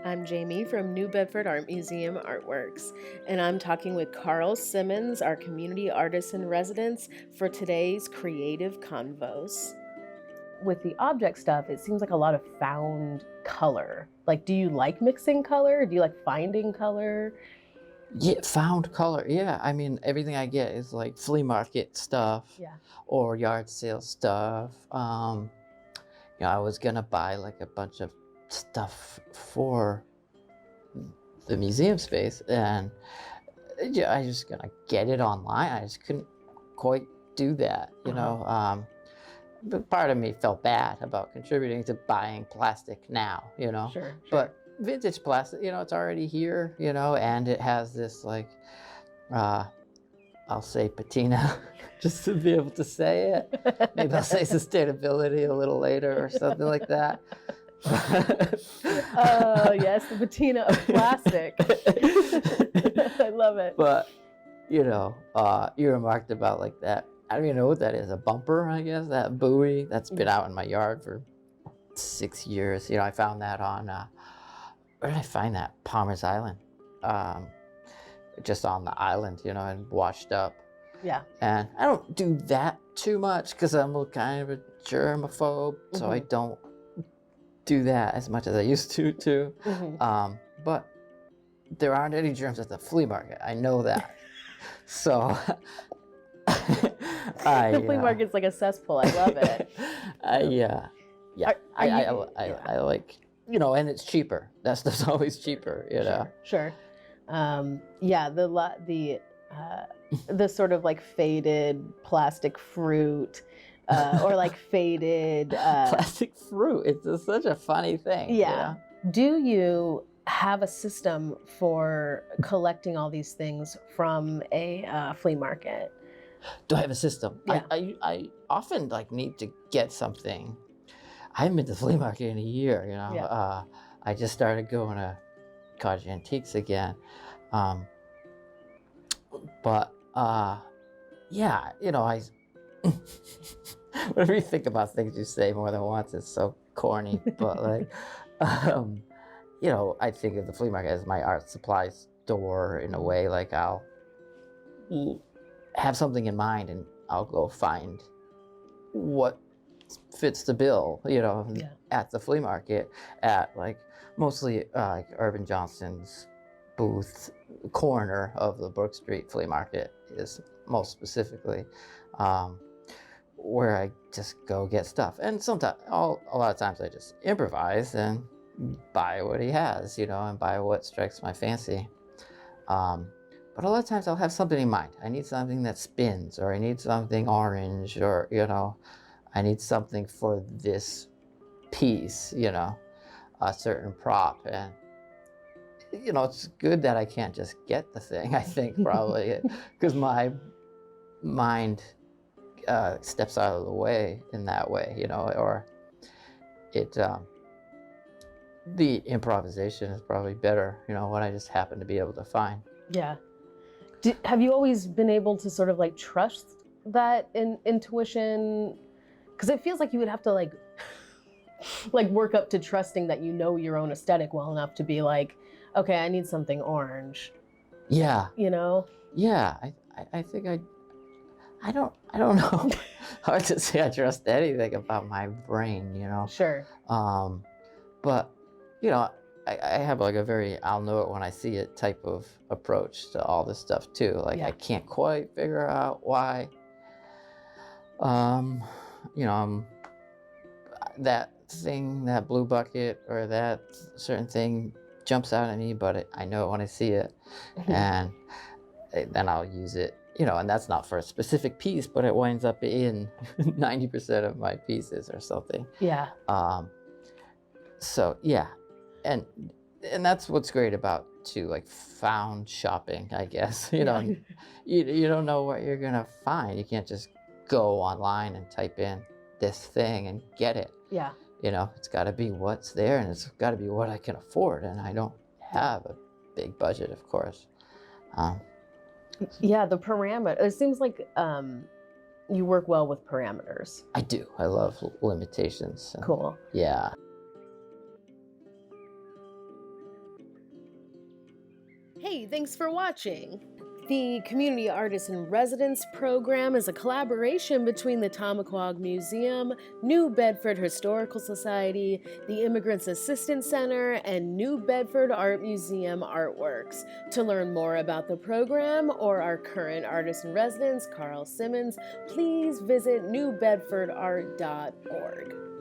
I'm Jamie from New Bedford Art Museum Artworks, and I'm talking with Carl Simmons, our community artist in residence, for today's Creative Convos. With the object stuff, it seems like a lot of found color. Like, do you like mixing color? Do you like finding color? Yeah, found color. Yeah, I mean, everything I get is like flea market stuff Yeah. or yard sale stuff. I was gonna buy like a bunch of stuff for the museum space, and yeah, I just gonna get it online. I just couldn't quite do that, But part of me felt bad about contributing to buying plastic now, Sure. But vintage plastic, it's already here, and it has this like, I'll say patina, just to be able to say it. Maybe I'll say sustainability a little later or something like that. Oh, yes, the patina of plastic. I love it. But, you remarked about like that. I don't even know what that is. A bumper, I guess, that buoy that's been out in my yard for 6 years. I found that on, where did I find that? Palmer's Island. Just on the island, and washed up. Yeah. And I don't do that too much because I'm a kind of a germaphobe, so I don't do that as much as I used to too. But there aren't any germs at the flea market. I know that. So the flea market's like a cesspool. I love it. I like, and it's cheaper. That stuff's always cheaper, Sure. The sort of like faded plastic fruit, or like faded plastic fruit. It's just such a funny thing. Yeah. Do you have a system for collecting all these things from a flea market? Do I have a system? Yeah. I often like need to get something. I haven't been to the flea market in a year, Yeah. I just started going to Cottage Antiques again. Yeah, whenever you think about things you say more than once, it's so corny, but like, I think of the flea market as my art supply store in a way. Like I'll have something in mind and I'll go find what fits the bill, at the flea market at like mostly like Urban Johnson's booth corner of the Brook Street flea market is most specifically where I just go get stuff. And sometimes, a lot of times I just improvise and buy what he has, and buy what strikes my fancy. But a lot of times I'll have something in mind. I need something that spins, or I need something orange, or, I need something for this piece, a certain prop. And, it's good that I can't just get the thing, I think, probably, because my mind steps out of the way in that way, or it, the improvisation is probably better, when I just happen to be able to find. Yeah. Have you always been able to sort of like trust that intuition? Because it feels like you would have to like work up to trusting that your own aesthetic well enough to be like, okay, I need something orange. Yeah. Yeah. I think I don't know. Hard to say I trust anything about my brain, Sure. But, I have like a very, I'll know it when I see it type of approach to all this stuff too. Like I can't quite figure out why, that thing, that blue bucket or that certain thing jumps out at me, but I know it when I see it, and then I'll use it, and that's not for a specific piece, but it winds up in 90% of my pieces or something. Yeah. So yeah, and that's what's great about too, like found shopping, I guess. You don't know what you're gonna find. You can't just go online and type in this thing and get it. Yeah. It's got to be what's there, and it's got to be what I can afford, and I don't have a big budget, of course. Yeah, the parameter. It seems like you work well with parameters. I do. I love limitations. Cool. Yeah. Hey, thanks for watching. The Community Artist in Residence program is a collaboration between the Tamaqua Museum, New Bedford Historical Society, the Immigrants Assistance Center, and New Bedford Art Museum Artworks. To learn more about the program or our current artist in residence, Carl Simmons, please visit newbedfordart.org.